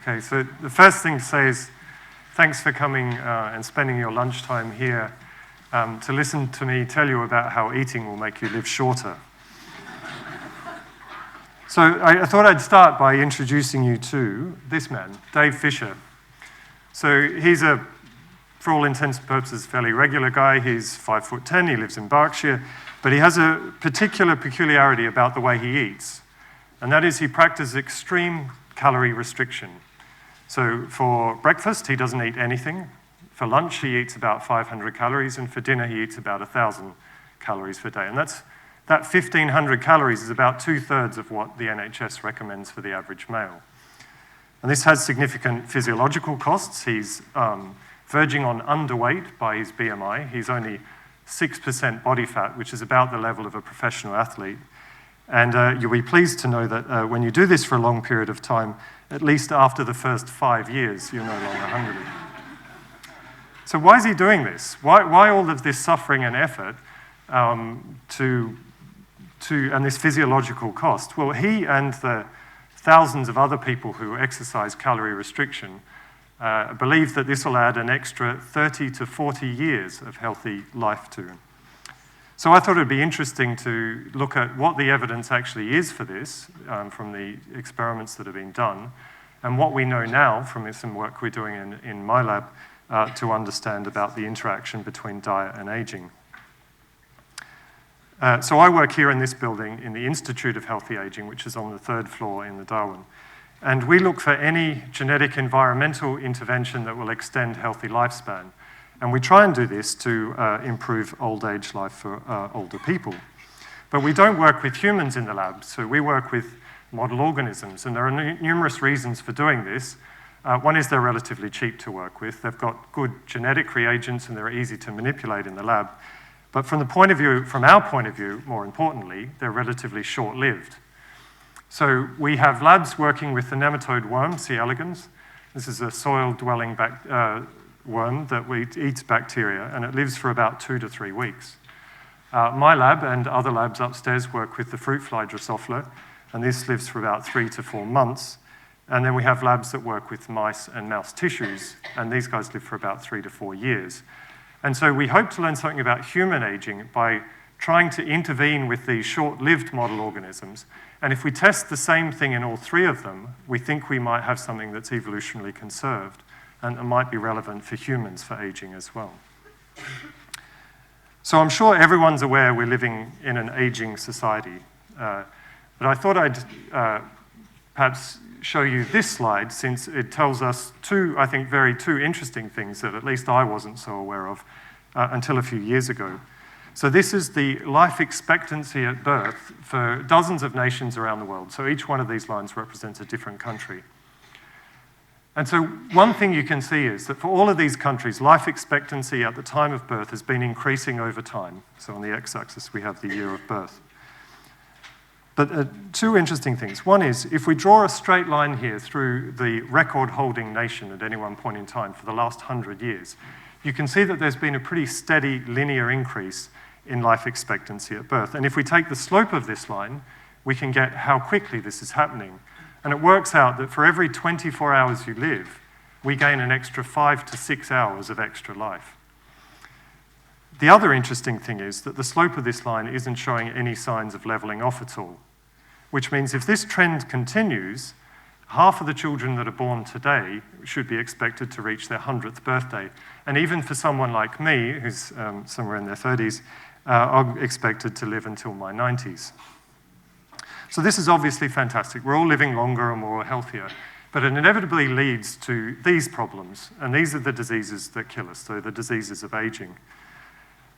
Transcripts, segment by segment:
Okay, so the first thing to say is thanks for coming and spending your lunchtime here to listen to me tell you about how eating will make you live shorter. So I thought I'd start by introducing you to this man, Dave Fisher. So he's for all intents and purposes, fairly regular guy. He's 5'10", he lives in Berkshire, but he has a particular peculiarity about the way he eats, and that is he practices extreme calorie restriction. So for breakfast, he doesn't eat anything. For lunch, he eats about 500 calories, and for dinner, he eats about 1,000 calories per day. And that 1,500 calories is about 2/3 of what the NHS recommends for the average male. And this has significant physiological costs. He's verging on underweight by his BMI. He's only 6% body fat, which is about the level of a professional athlete. And you'll be pleased to know that when you do this for a long period of time, at least after the first 5 years, you're no longer hungry. So why is he doing this? Why all of this suffering and effort and this physiological cost? Well, he and the thousands of other people who exercise calorie restriction believe that this will add an extra 30 to 40 years of healthy life to him. So I thought it would be interesting to look at what the evidence actually is for this from the experiments that have been done, and what we know now from some work we're doing in my lab to understand about the interaction between diet and aging. So I work here in this building in the Institute of Healthy Aging, which is on the 3rd floor in the Darwin. And we look for any genetic environmental intervention that will extend healthy lifespan. And we try and do this to improve old age life for older people. But we don't work with humans in the lab, so we work with model organisms. And there are numerous reasons for doing this. One is they're relatively cheap to work with. They've got good genetic reagents and they're easy to manipulate in the lab. But from our point of view, more importantly, they're relatively short-lived. So we have labs working with the nematode worm, C. elegans. This is a soil-dwelling worm that eats bacteria, and it lives for about 2 to 3 weeks. My lab and other labs upstairs work with the fruitfly Drosophila, and this lives for about 3 to 4 months. And then we have labs that work with mice and mouse tissues, and these guys live for about 3 to 4 years. And so we hope to learn something about human aging by trying to intervene with these short-lived model organisms. And if we test the same thing in all 3 of them, we think we might have something that's evolutionarily conserved, and it might be relevant for humans for aging as well. So I'm sure everyone's aware we're living in an aging society. But I thought I'd perhaps show you this slide, since it tells us two interesting things that at least I wasn't so aware of until a few years ago. So this is the life expectancy at birth for dozens of nations around the world. So each one of these lines represents a different country. And so one thing you can see is that for all of these countries, life expectancy at the time of birth has been increasing over time. So on the x-axis, we have the year of birth. But 2 interesting things. One is, if we draw a straight line here through the record-holding nation at any one point in time for the last 100 years, you can see that there's been a pretty steady linear increase in life expectancy at birth. And if we take the slope of this line, we can get how quickly this is happening. And it works out that for every 24 hours you live, we gain an extra 5 to 6 hours of extra life. The other interesting thing is that the slope of this line isn't showing any signs of leveling off at all, which means if this trend continues, half of the children that are born today should be expected to reach their 100th birthday. And even for someone like me, who's somewhere in their 30s, I'm expected to live until my 90s. So this is obviously fantastic. We're all living longer and more healthier, but it inevitably leads to these problems, and these are the diseases that kill us, so the diseases of aging.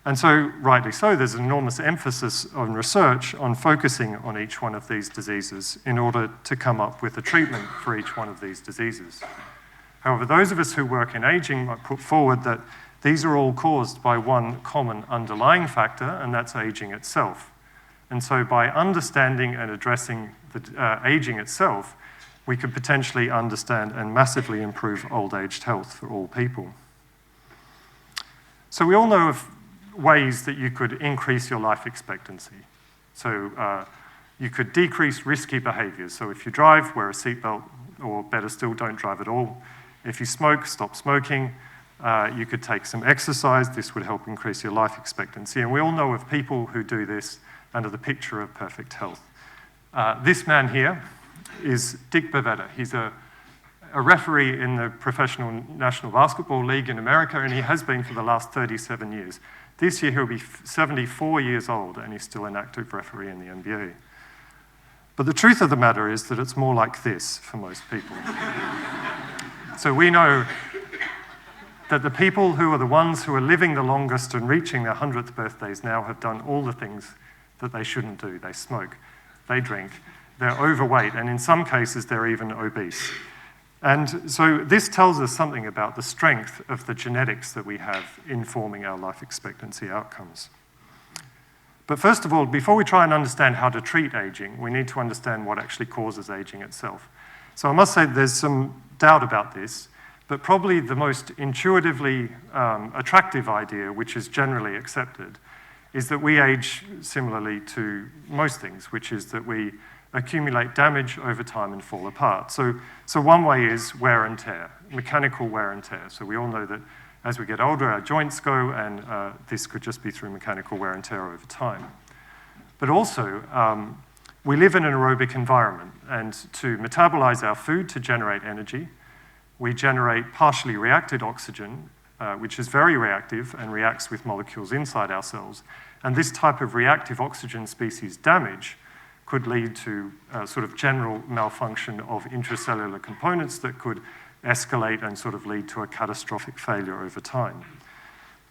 And so, rightly so, there's an enormous emphasis on research on focusing on each one of these diseases in order to come up with a treatment for each one of these diseases. However, those of us who work in aging might put forward that these are all caused by one common underlying factor, and that's aging itself. And so by understanding and addressing the aging itself, we could potentially understand and massively improve old-aged health for all people. So we all know of ways that you could increase your life expectancy. So you could decrease risky behaviors. So if you drive, wear a seatbelt, or better still, don't drive at all. If you smoke, stop smoking. You could take some exercise. This would help increase your life expectancy. And we all know of people who do this under the picture of perfect health. This man here is Dick Bavetta. He's a referee in the Professional National Basketball League in America, and he has been for the last 37 years. This year he'll be 74 years old, and he's still an active referee in the NBA. But the truth of the matter is that it's more like this for most people. So we know that the people who are the ones who are living the longest and reaching their 100th birthdays now have done all the things that they shouldn't do. They smoke, they drink, they're overweight, and in some cases they're even obese. And so this tells us something about the strength of the genetics that we have in forming our life expectancy outcomes. But first of all, before we try and understand how to treat aging, we need to understand what actually causes aging itself. So I must say there's some doubt about this, but probably the most intuitively attractive idea, which is generally accepted, is that we age similarly to most things, which is that we accumulate damage over time and fall apart. So one way is wear and tear, mechanical wear and tear. So we all know that as we get older, our joints go, and this could just be through mechanical wear and tear over time. But also, we live in an aerobic environment, and to metabolize our food to generate energy, we generate partially reacted oxygen, which is very reactive and reacts with molecules inside our cells. And this type of reactive oxygen species damage could lead to sort of general malfunction of intracellular components that could escalate and sort of lead to a catastrophic failure over time.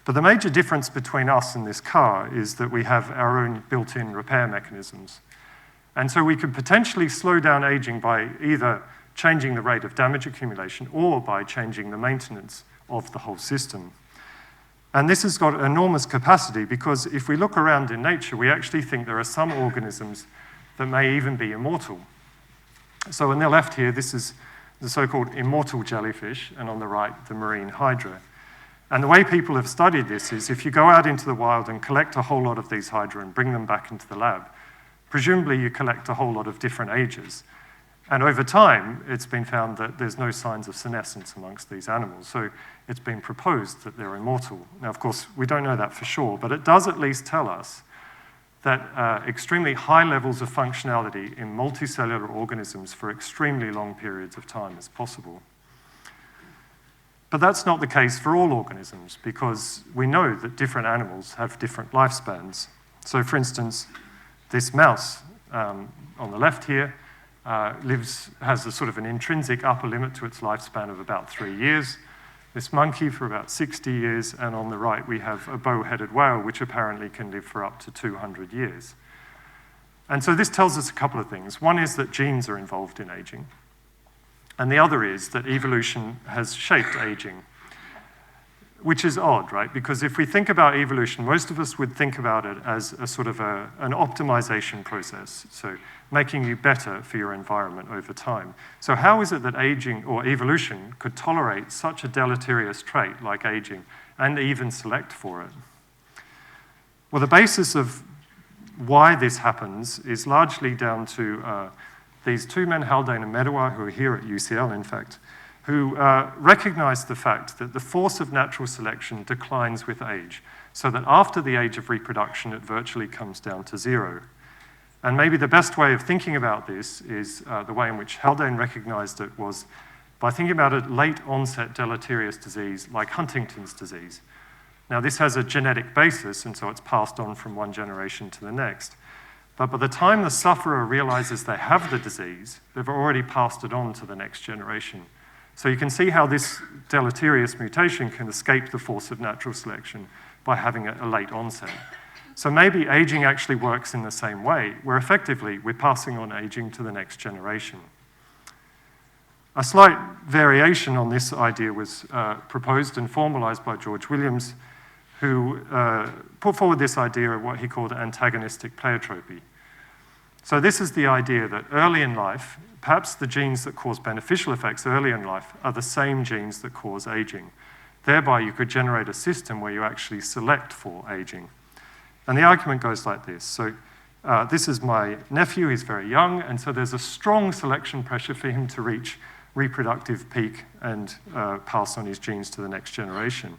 But the major difference between us and this car is that we have our own built-in repair mechanisms. And so we could potentially slow down aging by either changing the rate of damage accumulation or by changing the maintenance of the whole system. And this has got enormous capacity because if we look around in nature, we actually think there are some organisms that may even be immortal. So on the left here, this is the so-called immortal jellyfish, and on the right, the marine hydra. And the way people have studied this is if you go out into the wild and collect a whole lot of these hydra and bring them back into the lab, presumably you collect a whole lot of different ages. And over time, it's been found that there's no signs of senescence amongst these animals. So it's been proposed that they're immortal. Now, of course, we don't know that for sure, but it does at least tell us that extremely high levels of functionality in multicellular organisms for extremely long periods of time is possible. But that's not the case for all organisms, because we know that different animals have different lifespans. So for instance, this mouse on the left here has a sort of an intrinsic upper limit to its lifespan of about 3 years. This monkey for about 60 years, and on the right we have a bow-headed whale, which apparently can live for up to 200 years. And so this tells us a couple of things. One is that genes are involved in aging, and the other is that evolution has shaped aging, which is odd, right? Because if we think about evolution, most of us would think about it as a sort of an optimization process, so making you better for your environment over time. So how is it that aging or evolution could tolerate such a deleterious trait like aging and even select for it? Well, the basis of why this happens is largely down to these two men, Haldane and Medawar, who are here at UCL, in fact, who recognized the fact that the force of natural selection declines with age, so that after the age of reproduction, it virtually comes down to zero. And maybe the best way of thinking about this is the way in which Haldane recognized it was by thinking about a late-onset deleterious disease like Huntington's disease. Now, this has a genetic basis, and so it's passed on from one generation to the next. But by the time the sufferer realizes they have the disease, they've already passed it on to the next generation. So you can see how this deleterious mutation can escape the force of natural selection by having a late onset. So maybe aging actually works in the same way, where effectively we're passing on aging to the next generation. A slight variation on this idea was proposed and formalized by George Williams, who put forward this idea of what he called antagonistic pleiotropy. So this is the idea that early in life, perhaps the genes that cause beneficial effects early in life are the same genes that cause aging. Thereby, you could generate a system where you actually select for aging. And the argument goes like this. So this is my nephew, he's very young, and so there's a strong selection pressure for him to reach reproductive peak and pass on his genes to the next generation.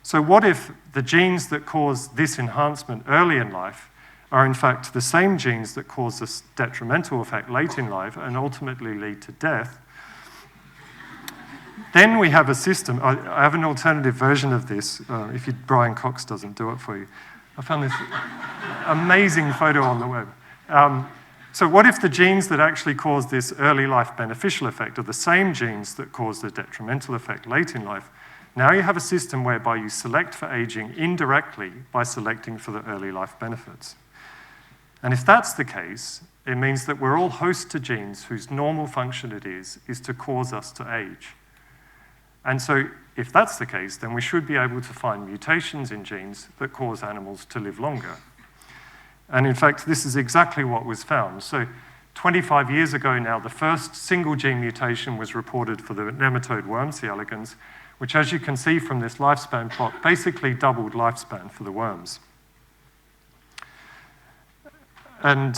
So what if the genes that cause this enhancement early in life are in fact the same genes that cause this detrimental effect late in life and ultimately lead to death? Then we have a system. I have an alternative version of this, if Brian Cox doesn't do it for you. I found this amazing photo on the web. So what if the genes that actually cause this early life beneficial effect are the same genes that cause the detrimental effect late in life? Now you have a system whereby you select for aging indirectly by selecting for the early life benefits. And if that's the case, it means that we're all host to genes whose normal function it is to cause us to age. And so if that's the case, then we should be able to find mutations in genes that cause animals to live longer. And in fact, this is exactly what was found. So 25 years ago now, the first single gene mutation was reported for the nematode worm, C. elegans, which, as you can see from this lifespan plot, basically doubled lifespan for the worms. And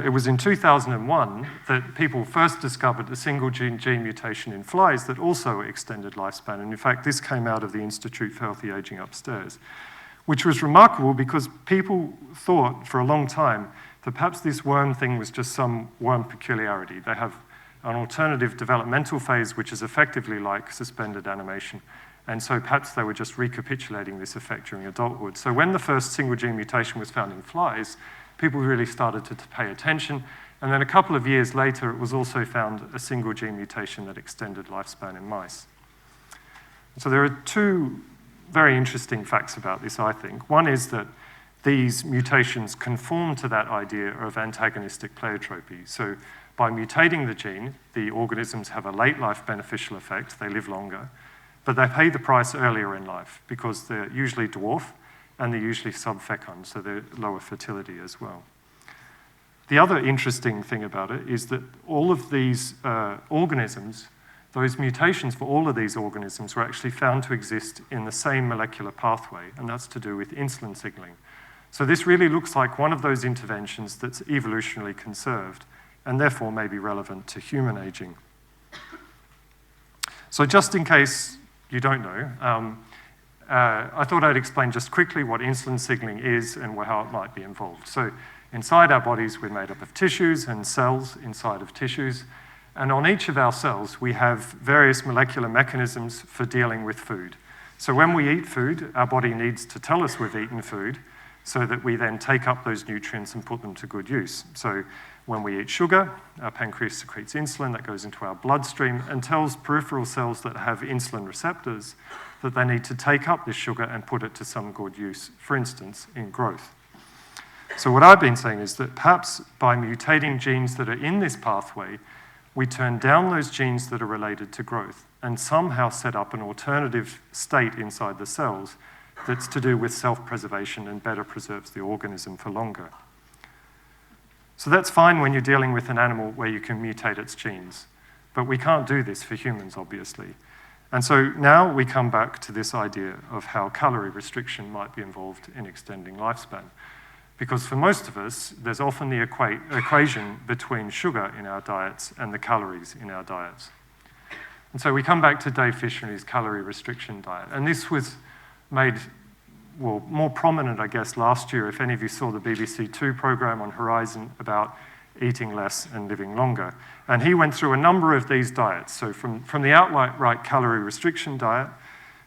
it was in 2001 that people first discovered a single gene mutation in flies that also extended lifespan. And in fact, this came out of the Institute for Healthy Aging upstairs, which was remarkable because people thought for a long time that perhaps this worm thing was just some worm peculiarity. They have an alternative developmental phase, which is effectively like suspended animation. And so perhaps they were just recapitulating this effect during adulthood. So when the first single gene mutation was found in flies, people really started to pay attention. And then a couple of years later, it was also found a single gene mutation that extended lifespan in mice. So there are two very interesting facts about this, I think. One is that these mutations conform to that idea of antagonistic pleiotropy. So by mutating the gene, the organisms have a late life beneficial effect, they live longer, but they pay the price earlier in life because they're usually dwarf and they're usually subfecund, so they're lower fertility as well. The other interesting thing about it is that all of these organisms, those mutations for all of these organisms were actually found to exist in the same molecular pathway, and that's to do with insulin signaling. So this really looks like one of those interventions that's evolutionarily conserved and therefore may be relevant to human aging. So just in case you don't know, I thought I'd explain just quickly what insulin signaling is and how it might be involved. So inside our bodies, we're made up of tissues and cells inside of tissues. And on each of our cells, we have various molecular mechanisms for dealing with food. So when we eat food, our body needs to tell us we've eaten food so that we then take up those nutrients and put them to good use. So when we eat sugar, our pancreas secretes insulin that goes into our bloodstream and tells peripheral cells that have insulin receptors that they need to take up this sugar and put it to some good use, for instance, in growth. So what I've been saying is that perhaps by mutating genes that are in this pathway, we turn down those genes that are related to growth and somehow set up an alternative state inside the cells that's to do with self-preservation and better preserves the organism for longer. So that's fine when you're dealing with an animal where you can mutate its genes, but we can't do this for humans, obviously. And so now we come back to this idea of how calorie restriction might be involved in extending lifespan. Because for most of us, there's often the equation between sugar in our diets and the calories in our diets. And so we come back to Dave Fisher and his calorie restriction diet. And this was made, well, more prominent, I guess, last year, if any of you saw the BBC Two program on Horizon about eating less and living longer. And he went through a number of these diets. So from the outright calorie restriction diet,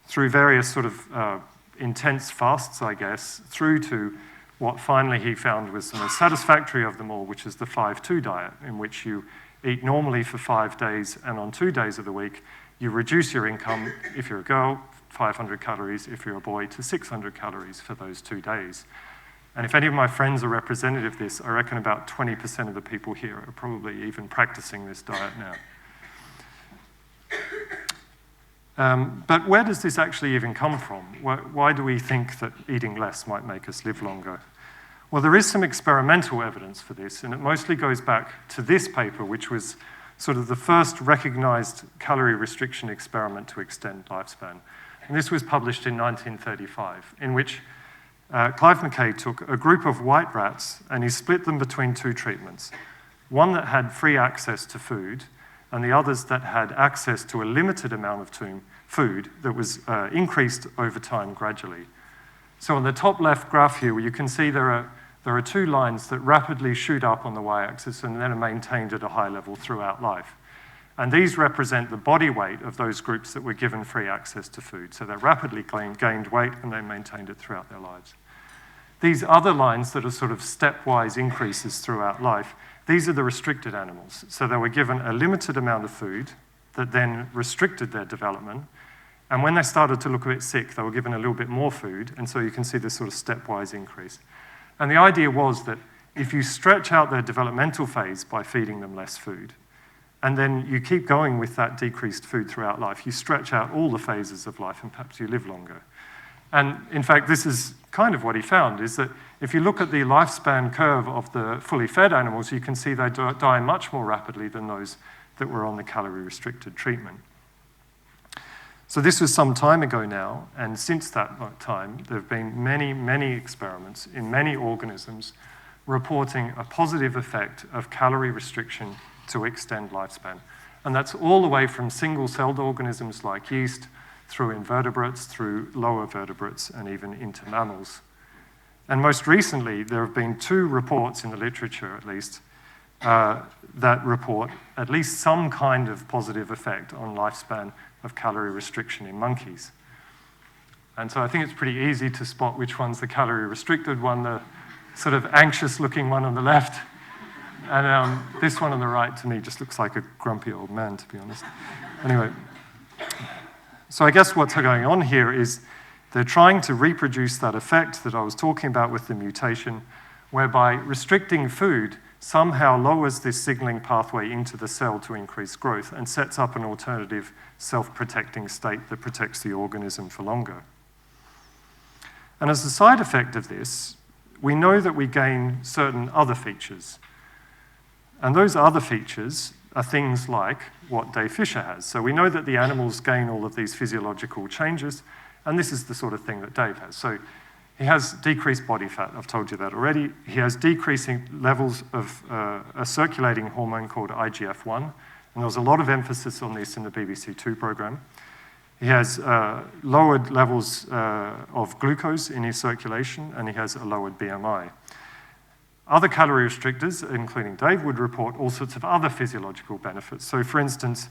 through various sort of intense fasts, I guess, through to what finally he found was the most satisfactory of them all, which is the 5-2 diet, in which you eat normally for 5 days, and on 2 days of the week, you reduce your income, if you're a girl, 500 calories, if you're a boy, to 600 calories for those 2 days. And if any of my friends are representative of this, I reckon about 20% of the people here are probably even practicing this diet now. But where does this actually even come from? Why do we think that eating less might make us live longer? Well, there is some experimental evidence for this, and it mostly goes back to this paper, which was sort of the first recognized calorie restriction experiment to extend lifespan. And this was published in 1935, in which Clive McKay took a group of white rats and he split them between 2 treatments. One that had free access to food, and the others that had access to a limited amount of food that was increased over time gradually. So on the top left graph here, you can see there are two lines that rapidly shoot up on the y-axis and then are maintained at a high level throughout life. And these represent the body weight of those groups that were given free access to food. So they rapidly gained weight and they maintained it throughout their lives. These other lines that are sort of stepwise increases throughout life, these are the restricted animals. So they were given a limited amount of food that then restricted their development. And when they started to look a bit sick, they were given a little bit more food. And so you can see this sort of stepwise increase. And the idea was that if you stretch out their developmental phase by feeding them less food, and then you keep going with that decreased food throughout life, you stretch out all the phases of life and perhaps you live longer. And in fact, this is kind of what he found, is that if you look at the lifespan curve of the fully fed animals, you can see they die much more rapidly than those that were on the calorie-restricted treatment. So this was some time ago now, and since that time, there have been many, many experiments in many organisms reporting a positive effect of calorie restriction to extend lifespan. And that's all the way from single-celled organisms like yeast, through invertebrates, through lower vertebrates, and even into mammals. And most recently, there have been 2 reports in the literature, at least, that report at least some kind of positive effect on lifespan of calorie restriction in monkeys. And so I think it's pretty easy to spot which one's the calorie-restricted one, the sort of anxious-looking one on the left. And this one on the right, to me, just looks like a grumpy old man, to be honest. Anyway, so I guess what's going on here is they're trying to reproduce that effect that I was talking about with the mutation, whereby restricting food somehow lowers this signaling pathway into the cell to increase growth and sets up an alternative self-protecting state that protects the organism for longer. And as a side effect of this, we know that we gain certain other features. And those other features are things like what Dave Fisher has. So we know that the animals gain all of these physiological changes, and this is the sort of thing that Dave has. So he has decreased body fat, I've told you that already. He has decreasing levels of a circulating hormone called IGF-1, and there was a lot of emphasis on this in the BBC Two program. He has lowered levels of glucose in his circulation, and he has a lowered BMI. Other calorie restrictors, including Dave, would report all sorts of other physiological benefits. So for instance,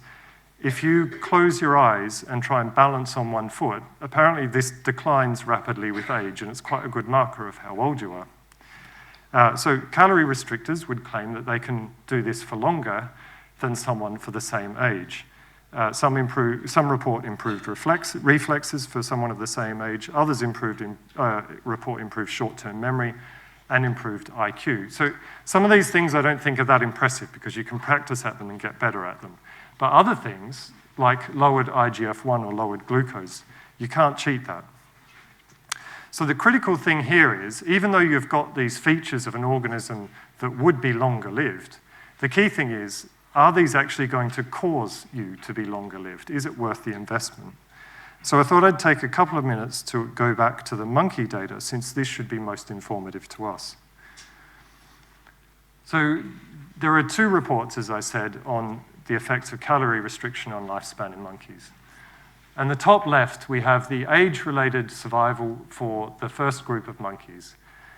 if you close your eyes and try and balance on one foot, apparently this declines rapidly with age, and it's quite a good marker of how old you are. So calorie restrictors would claim that they can do this for longer than someone for the same age. Some report improved reflexes for someone of the same age. Others report improved short-term memory and improved IQ. So some of these things I don't think are that impressive because you can practice at them and get better at them. But other things, like lowered IGF-1 or lowered glucose, you can't cheat that. So the critical thing here is, even though you've got these features of an organism that would be longer lived, the key thing is, are these actually going to cause you to be longer lived? Is it worth the investment? So I thought I'd take a couple of minutes to go back to the monkey data, since this should be most informative to us. So there are 2 reports, as I said, on the effects of calorie restriction on lifespan in monkeys. And the top left, we have the age-related survival for the first group of monkeys.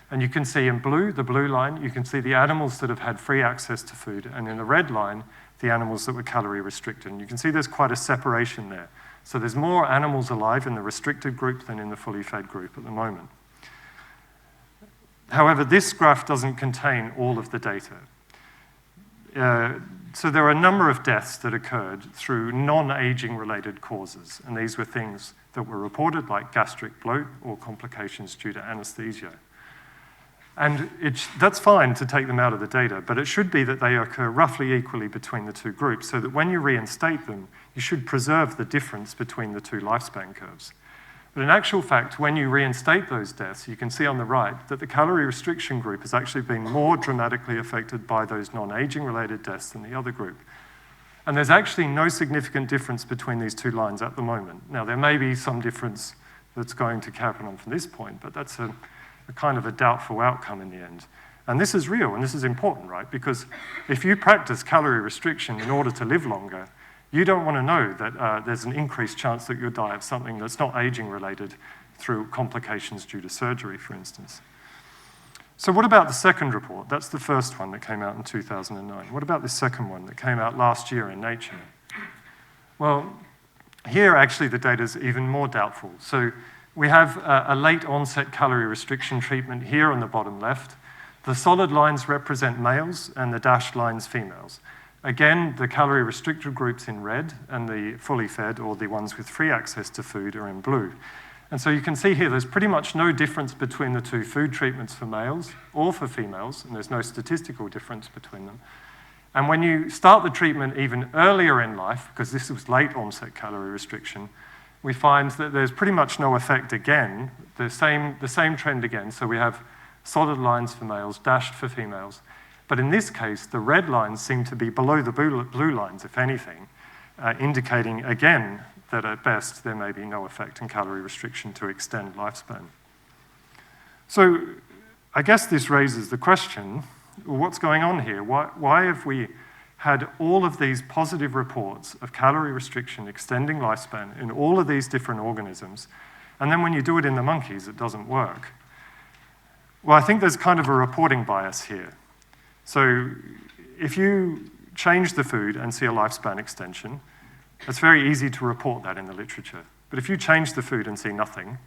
And you can see in blue, the blue line, you can see the animals that have had free access to food, and in the red line, the animals that were calorie restricted. And you can see there's quite a separation there. So there's more animals alive in the restricted group than in the fully fed group at the moment. However, this graph doesn't contain all of the data. So there are a number of deaths that occurred through non-aging related causes, and these were things that were reported like gastric bloat or complications due to anesthesia. And that's fine to take them out of the data, but it should be that they occur roughly equally between the 2 groups, so that when you reinstate them, you should preserve the difference between the 2 lifespan curves. But in actual fact, when you reinstate those deaths, you can see on the right that the calorie restriction group has actually been more dramatically affected by those non-aging related deaths than the other group. And there's actually no significant difference between these 2 lines at the moment. Now, there may be some difference that's going to happen on from this point, but that's a kind of a doubtful outcome in the end. And this is real, and this is important, right? Because if you practice calorie restriction in order to live longer, you don't want to know that there's an increased chance that your diet's something that's not aging-related through complications due to surgery, for instance. So what about the second report? That's the first one that came out in 2009. What about the second one that came out last year in Nature? Well, here actually the data is even more doubtful. So we have a late onset calorie restriction treatment here on the bottom left. The solid lines represent males and the dashed lines females. Again, the calorie restricted groups in red and the fully fed, or the ones with free access to food, are in blue. And so you can see here there's pretty much no difference between the two food treatments for males or for females, and there's no statistical difference between them. And when you start the treatment even earlier in life, because this was late onset calorie restriction, we find that there's pretty much no effect again, the same trend again. So we have solid lines for males, dashed for females. But in this case, the red lines seem to be below the blue lines, if anything, indicating again that at best there may be no effect in calorie restriction to extend lifespan. So I guess this raises the question, well, what's going on here? Why have we had all of these positive reports of calorie restriction extending lifespan in all of these different organisms, and then when you do it in the monkeys, it doesn't work? Well, I think there's kind of a reporting bias here. So if you change the food and see a lifespan extension, it's very easy to report that in the literature. But if you change the food and see nothing,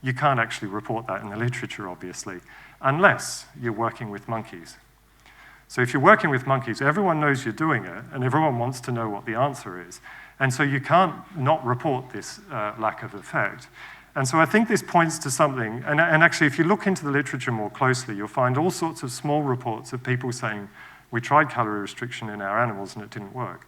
you can't actually report that in the literature, obviously, unless you're working with monkeys. So if you're working with monkeys, everyone knows you're doing it, and everyone wants to know what the answer is. And so you can't not report this lack of effect. And so I think this points to something, and actually if you look into the literature more closely, you'll find all sorts of small reports of people saying, we tried calorie restriction in our animals and it didn't work.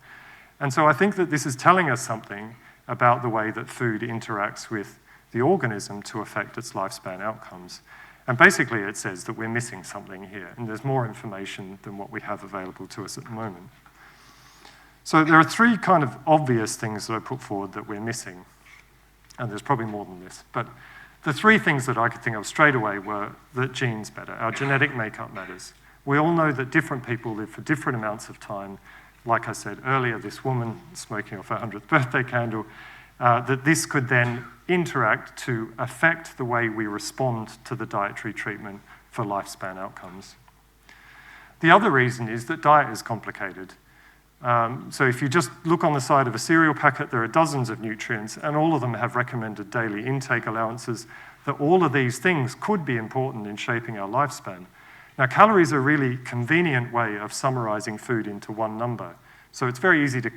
And so I think that this is telling us something about the way that food interacts with the organism to affect its lifespan outcomes. And basically it says that we're missing something here, and there's more information than what we have available to us at the moment. So there are three kind of obvious things that I put forward that we're missing. And there's probably more than this. But the three things that I could think of straight away were that genes matter. Our genetic makeup matters. We all know that different people live for different amounts of time. Like I said earlier, this woman smoking off her 100th birthday candle, that this could then interact to affect the way we respond to the dietary treatment for lifespan outcomes. The other reason is that diet is complicated. So if you just look on the side of a cereal packet, there are dozens of nutrients, and all of them have recommended daily intake allowances, that all of these things could be important in shaping our lifespan. Now, calories are a really convenient way of summarizing food into one number. So it's very easy to,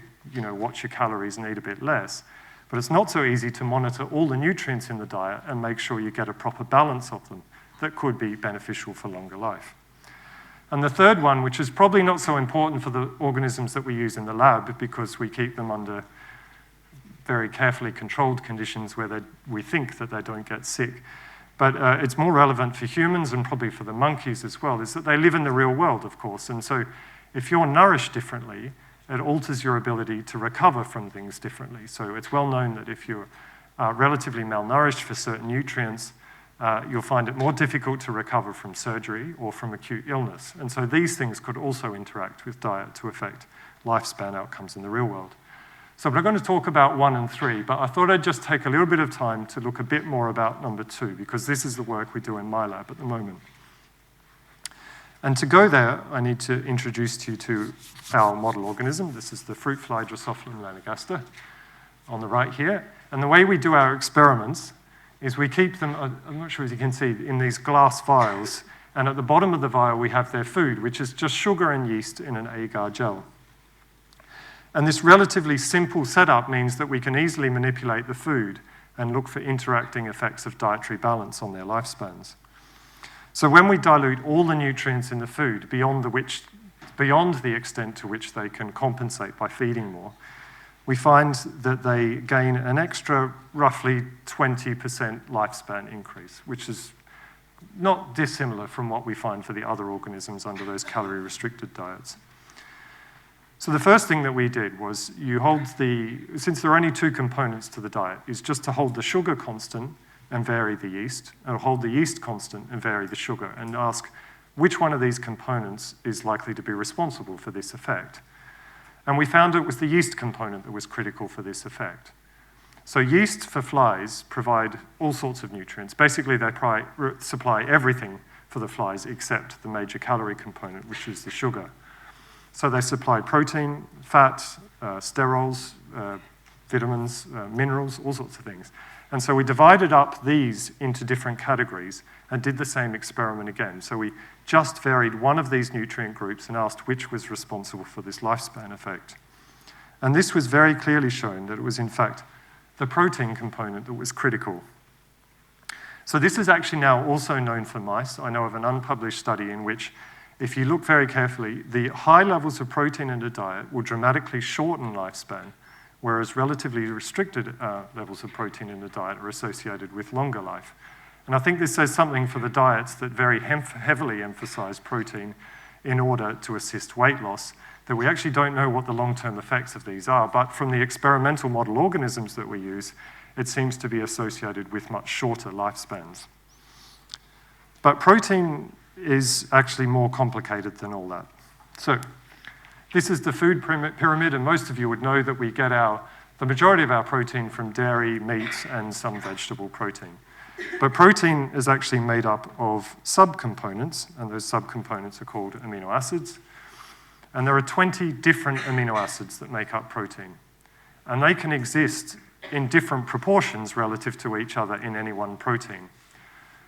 watch your calories and eat a bit less, but it's not so easy to monitor all the nutrients in the diet and make sure you get a proper balance of them that could be beneficial for longer life. And the third one, which is probably not so important for the organisms that we use in the lab because we keep them under very carefully controlled conditions where we think that they don't get sick, but it's more relevant for humans and probably for the monkeys as well, is that they live in the real world, of course. And so if you're nourished differently, it alters your ability to recover from things differently. So it's well known that if you're relatively malnourished for certain nutrients, you'll find it more difficult to recover from surgery or from acute illness. And so these things could also interact with diet to affect lifespan outcomes in the real world. So we're going to talk about 1 and 3, but I thought I'd just take a little bit of time to look a bit more about number 2, because this is the work we do in my lab at the moment. And to go there, I need to introduce to you to our model organism. This is the fruit fly Drosophila melanogaster on the right here. And the way we do our experiments is we keep them, I'm not sure as you can see, in these glass vials. And at the bottom of the vial, we have their food, which is just sugar and yeast in an agar gel. And this relatively simple setup means that we can easily manipulate the food and look for interacting effects of dietary balance on their lifespans. So when we dilute all the nutrients in the food beyond the extent to which they can compensate by feeding more, we find that they gain an extra roughly 20% lifespan increase, which is not dissimilar from what we find for the other organisms under those calorie-restricted diets. So the first thing that we did was since there are only 2 components to the diet, is just to hold the sugar constant and vary the yeast, or hold the yeast constant and vary the sugar, and ask which one of these components is likely to be responsible for this effect. And we found it was the yeast component that was critical for this effect. So yeast for flies provide all sorts of nutrients. Basically, they supply everything for the flies except the major calorie component, which is the sugar. So they supply protein, fat, sterols, vitamins, minerals, all sorts of things. And so we divided up these into different categories and did the same experiment again. So we just varied one of these nutrient groups and asked which was responsible for this lifespan effect. And this was very clearly shown that it was, in fact, the protein component that was critical. So this is actually now also known for mice. I know of an unpublished study in which, if you look very carefully, the high levels of protein in a diet will dramatically shorten lifespan, whereas relatively restricted levels of protein in the diet are associated with longer life. And I think this says something for the diets that very heavily emphasize protein in order to assist weight loss, that we actually don't know what the long-term effects of these are, but from the experimental model organisms that we use, it seems to be associated with much shorter lifespans. But protein is actually more complicated than all that. So this is the food pyramid, and most of you would know that we get the majority of our protein from dairy, meat, and some vegetable protein. But protein is actually made up of subcomponents, and those subcomponents are called amino acids. And there are 20 different amino acids that make up protein. And they can exist in different proportions relative to each other in any one protein.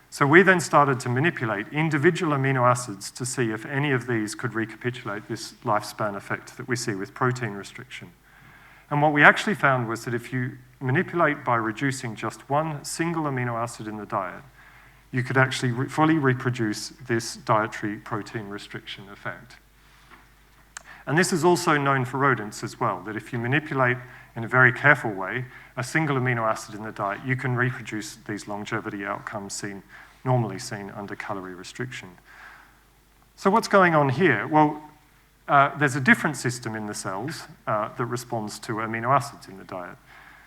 So we then started to manipulate individual amino acids to see if any of these could recapitulate this lifespan effect that we see with protein restriction. And what we actually found was that if you manipulate by reducing just one single amino acid in the diet, you could actually fully reproduce this dietary protein restriction effect. And this is also known for rodents as well, that if you manipulate in a very careful way a single amino acid in the diet, you can reproduce these longevity outcomes normally seen under calorie restriction. So what's going on here? Well, there's a different system in the cells that responds to amino acids in the diet.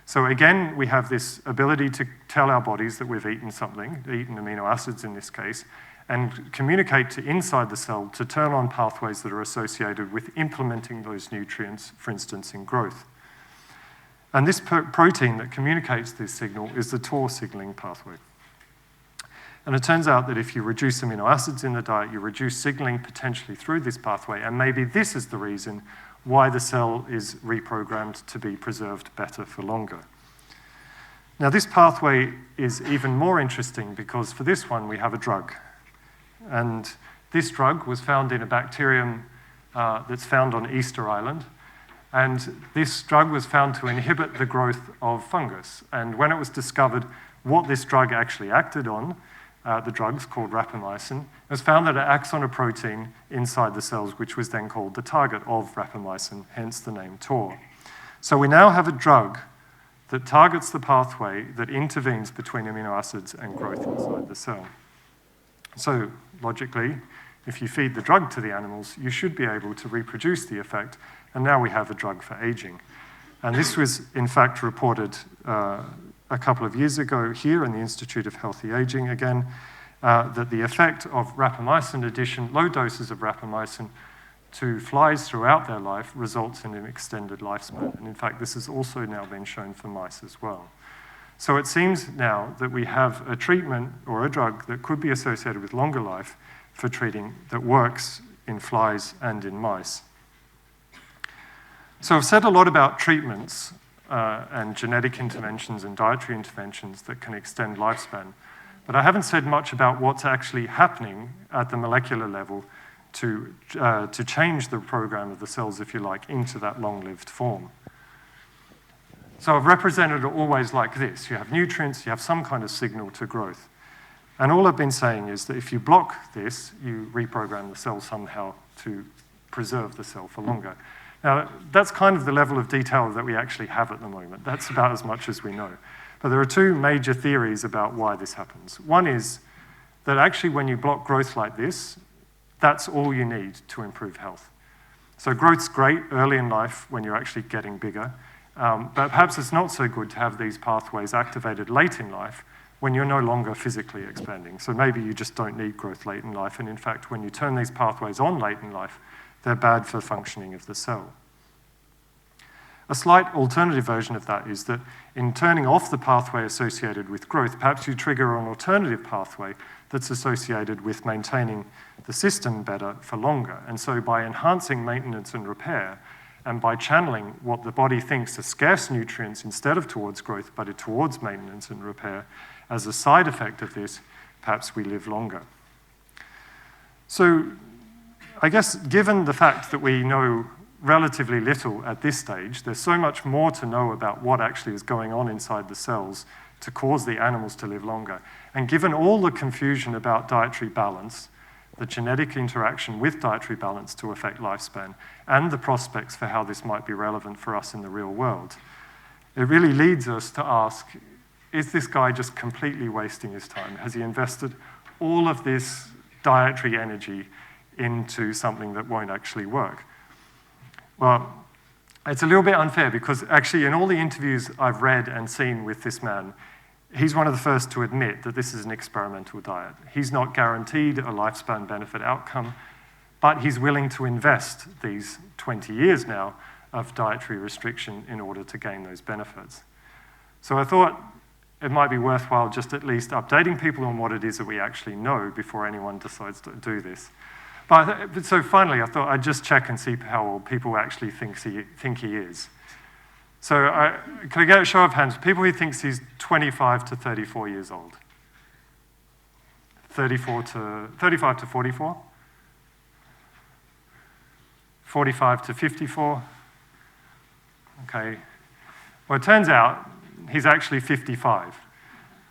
So again, we have this ability to tell our bodies that we've eaten something, eaten amino acids in this case, and communicate to inside the cell to turn on pathways that are associated with implementing those nutrients, for instance, in growth. And this protein that communicates this signal is the TOR signaling pathway. And it turns out that if you reduce amino acids in the diet, you reduce signaling potentially through this pathway, and maybe this is the reason why the cell is reprogrammed to be preserved better for longer. Now, this pathway is even more interesting because for this one, we have a drug. And this drug was found in a bacterium that's found on Easter Island. And this drug was found to inhibit the growth of fungus. And when it was discovered what this drug actually acted on, the drug's called rapamycin, it was found that it acts on a protein inside the cells, which was then called the target of rapamycin, hence the name TOR. So we now have a drug that targets the pathway that intervenes between amino acids and growth inside the cell. So logically, if you feed the drug to the animals, you should be able to reproduce the effect, and now we have a drug for aging. And this was, in fact, reported a couple of years ago here in the Institute of Healthy Aging again, that the effect of rapamycin addition, low doses of rapamycin to flies throughout their life results in an extended lifespan. And in fact, this has also now been shown for mice as well. So it seems now that we have a treatment or a drug that could be associated with longer life for treating that works in flies and in mice. So I've said a lot about treatments and genetic interventions and dietary interventions that can extend lifespan, but I haven't said much about what's actually happening at the molecular level to change the program of the cells, if you like, into that long-lived form. So I've represented it always like this. You have nutrients, you have some kind of signal to growth. And all I've been saying is that if you block this, you reprogram the cell somehow to preserve the cell for longer. Now, that's kind of the level of detail that we actually have at the moment. That's about as much as we know. But there are two major theories about why this happens. One is that actually when you block growth like this, that's all you need to improve health. So growth's great early in life when you're actually getting bigger, but perhaps it's not so good to have these pathways activated late in life when you're no longer physically expanding. So maybe you just don't need growth late in life, and in fact, when you turn these pathways on late in life, they're bad for functioning of the cell. A slight alternative version of that is that in turning off the pathway associated with growth, perhaps you trigger an alternative pathway that's associated with maintaining the system better for longer. And so by enhancing maintenance and repair, and by channeling what the body thinks are scarce nutrients instead of towards growth, but towards maintenance and repair, as a side effect of this, perhaps we live longer. So I guess given the fact that we know relatively little at this stage, there's so much more to know about what actually is going on inside the cells to cause the animals to live longer. And given all the confusion about dietary balance, the genetic interaction with dietary balance to affect lifespan, and the prospects for how this might be relevant for us in the real world, it really leads us to ask, is this guy just completely wasting his time? Has he invested all of this dietary energy into something that won't actually work? Well, it's a little bit unfair because actually in all the interviews I've read and seen with this man, he's one of the first to admit that this is an experimental diet. He's not guaranteed a lifespan benefit outcome, but he's willing to invest these 20 years now of dietary restriction in order to gain those benefits. So I thought it might be worthwhile just at least updating people on what it is that we actually know before anyone decides to do this. But so finally, I thought I'd just check and see how old people actually think he is. So can I get a show of hands? People who thinks he's 25 to 34 years old. 35 to 44? 45 to 54? Okay. Well, it turns out he's actually 55.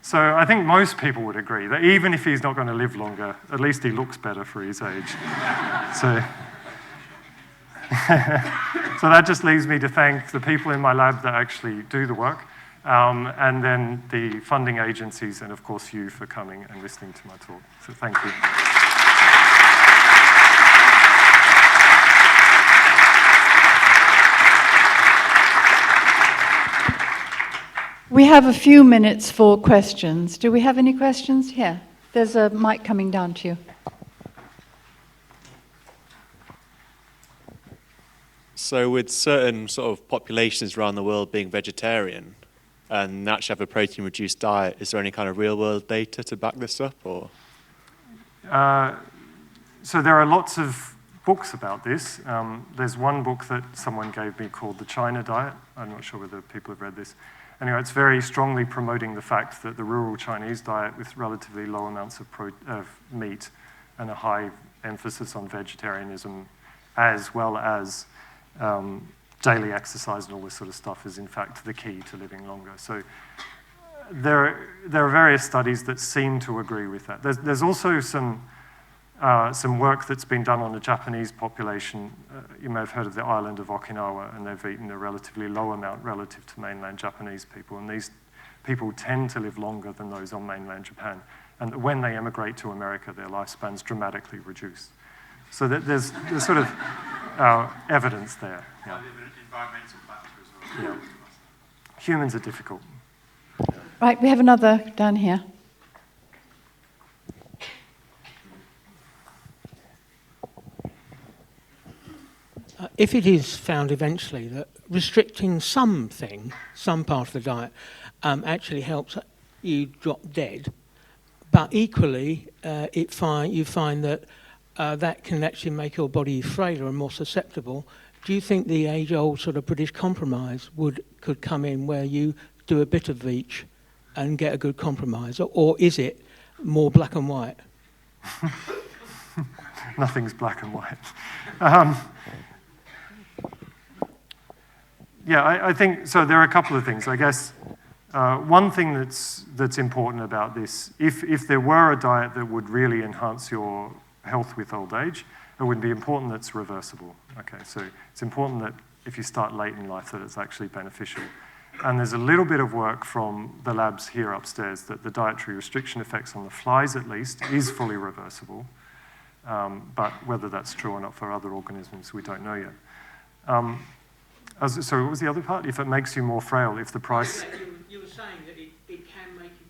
So I think most people would agree that even if he's not going to live longer, at least he looks better for his age. So that just leaves me to thank the people in my lab that actually do the work, and then the funding agencies, and of course you for coming and listening to my talk. So thank you. We have a few minutes for questions. Do we have any questions? Here, there's a mic coming down to you. So with certain sort of populations around the world being vegetarian and naturally have a protein-reduced diet, is there any kind of real-world data to back this up? Or? So there are lots of books about this. There's one book that someone gave me called The China Diet. I'm not sure whether people have read this. Anyway, it's very strongly promoting the fact that the rural Chinese diet with relatively low amounts of meat and a high emphasis on vegetarianism, as well as daily exercise and all this sort of stuff, is in fact the key to living longer. So there are various studies that seem to agree with that. There's also some work that's been done on the Japanese population. You may have heard of the island of Okinawa, and they've eaten a relatively low amount relative to mainland Japanese people, and these people tend to live longer than those on mainland Japan. And when they emigrate to America, their lifespans dramatically reduce. So there's sort of evidence there. Yeah. Environmental factors as well. Yeah. Humans are difficult. Right, we have another down here. If it is found eventually that restricting something, some part of the diet, actually helps you drop dead, but equally you find that that can actually make your body frailer and more susceptible, do you think the age-old sort of British compromise could come in where you do a bit of each and get a good compromise, or is it more black and white? Nothing's black and white. Yeah, I think, so there are a couple of things. I guess one thing that's important about this, if there were a diet that would really enhance your health with old age, it would be important that it's reversible. Okay, so it's important that if you start late in life that it's actually beneficial. And there's a little bit of work from the labs here upstairs that the dietary restriction effects on the flies at least is fully reversible. But whether that's true or not for other organisms, we don't know yet. So what was the other part? If it makes you more frail, if the price... You were saying that it can make you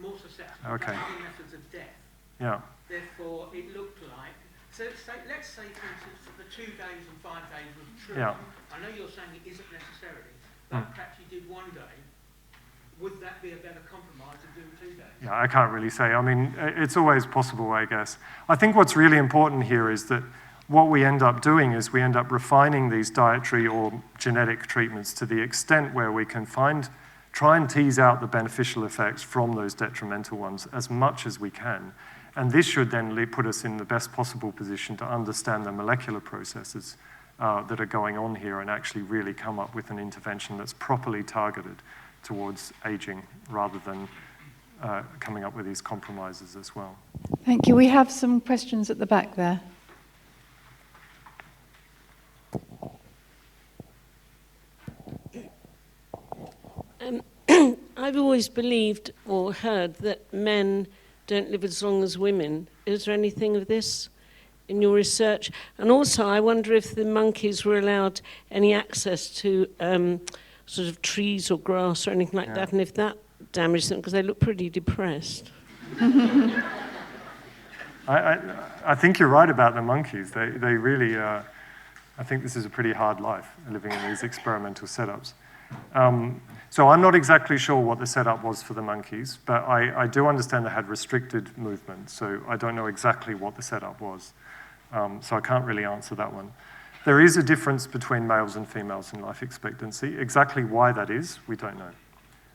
more susceptible Okay. Dietary methods of death. Yeah. Therefore, it looked like. So let's say, for instance, that the 2 days and 5 days was true. Yeah. I know you're saying it isn't necessarily, but perhaps you did 1 day. Would that be a better compromise of doing 2 days? Yeah, I can't really say. I mean, it's always possible, I guess. I think what's really important here is that what we end up doing is we end up refining these dietary or genetic treatments to the extent where we can try and tease out the beneficial effects from those detrimental ones as much as we can. And this should then put us in the best possible position to understand the molecular processes that are going on here and actually really come up with an intervention that's properly targeted towards aging rather than coming up with these compromises as well. Thank you. We have some questions at the back there. I've always believed or heard that men don't live as long as women. Is there anything of this in your research? And also, I wonder if the monkeys were allowed any access to sort of trees or grass or anything like that, and if that damaged them, because they look pretty depressed. I think you're right about the monkeys. They really, I think this is a pretty hard life, living in these experimental setups. So I'm not exactly sure what the setup was for the monkeys, but I do understand they had restricted movement, so I don't know exactly what the setup was. So I can't really answer that one. There is a difference between males and females in life expectancy. Exactly why that is, we don't know.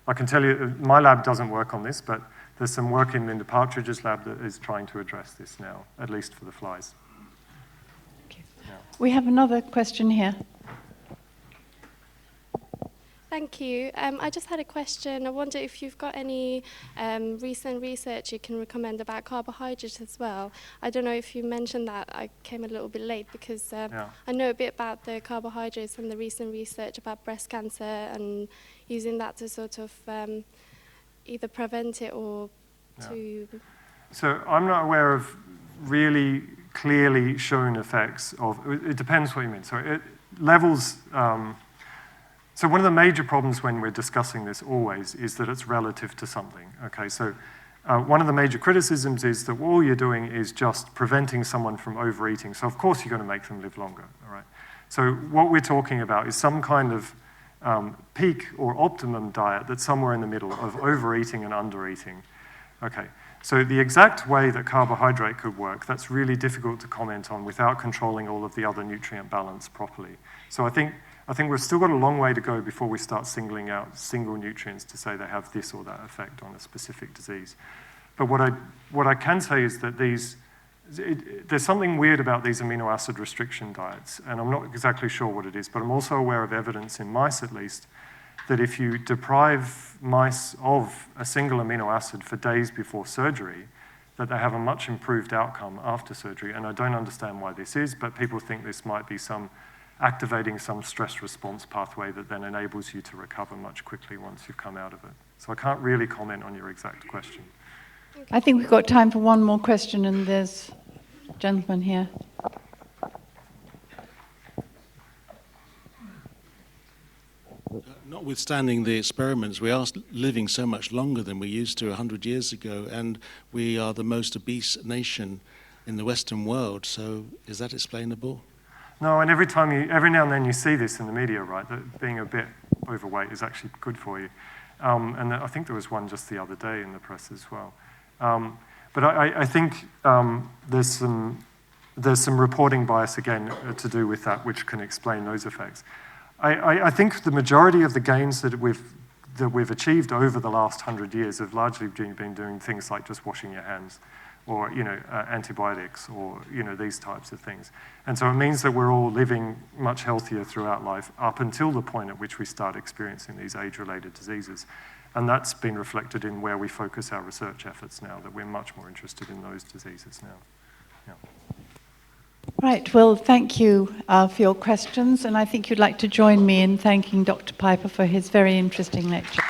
I can tell you, my lab doesn't work on this, but there's some work in Linda Partridge's lab that is trying to address this now, at least for the flies. Okay. Yeah. We have another question here. Thank you. I just had a question. I wonder if you've got any recent research you can recommend about carbohydrates as well. I don't know if you mentioned that. I came a little bit late because I know a bit about the carbohydrates and the recent research about breast cancer and using that to sort of either prevent it or to... So I'm not aware of really clearly shown effects of... It depends what you mean. So levels... So one of the major problems when we're discussing this always is that it's relative to something, okay? So one of the major criticisms is that all you're doing is just preventing someone from overeating. So of course you're going to make them live longer, all right? So what we're talking about is some kind of peak or optimum diet that's somewhere in the middle of overeating and undereating, okay? So the exact way that carbohydrate could work, that's really difficult to comment on without controlling all of the other nutrient balance properly. So I think we've still got a long way to go before we start singling out single nutrients to say they have this or that effect on a specific disease. But what I can say is that there's something weird about these amino acid restriction diets, and I'm not exactly sure what it is, but I'm also aware of evidence in mice at least that if you deprive mice of a single amino acid for days before surgery, that they have a much improved outcome after surgery. And I don't understand why this is, but people think this might be activating some stress response pathway that then enables you to recover much quickly once you've come out of it. So I can't really comment on your exact question. I think we've got time for one more question, and there's a gentleman here. Notwithstanding the experiments, we are living so much longer than we used to 100 years ago, and we are the most obese nation in the Western world. So is that explainable? No, and every now and then you see this in the media, right, that being a bit overweight is actually good for you. And I think there was one just the other day in the press as well. But I think there's some reporting bias, again, to do with that, which can explain those effects. I think the majority of the gains that we've achieved over the last 100 years have largely been doing things like just washing your hands, or antibiotics, or these types of things. And so it means that we're all living much healthier throughout life up until the point at which we start experiencing these age-related diseases. And that's been reflected in where we focus our research efforts now, that we're much more interested in those diseases now. Yeah. Right, well, thank you for your questions, and I think you'd like to join me in thanking Dr. Piper for his very interesting lecture.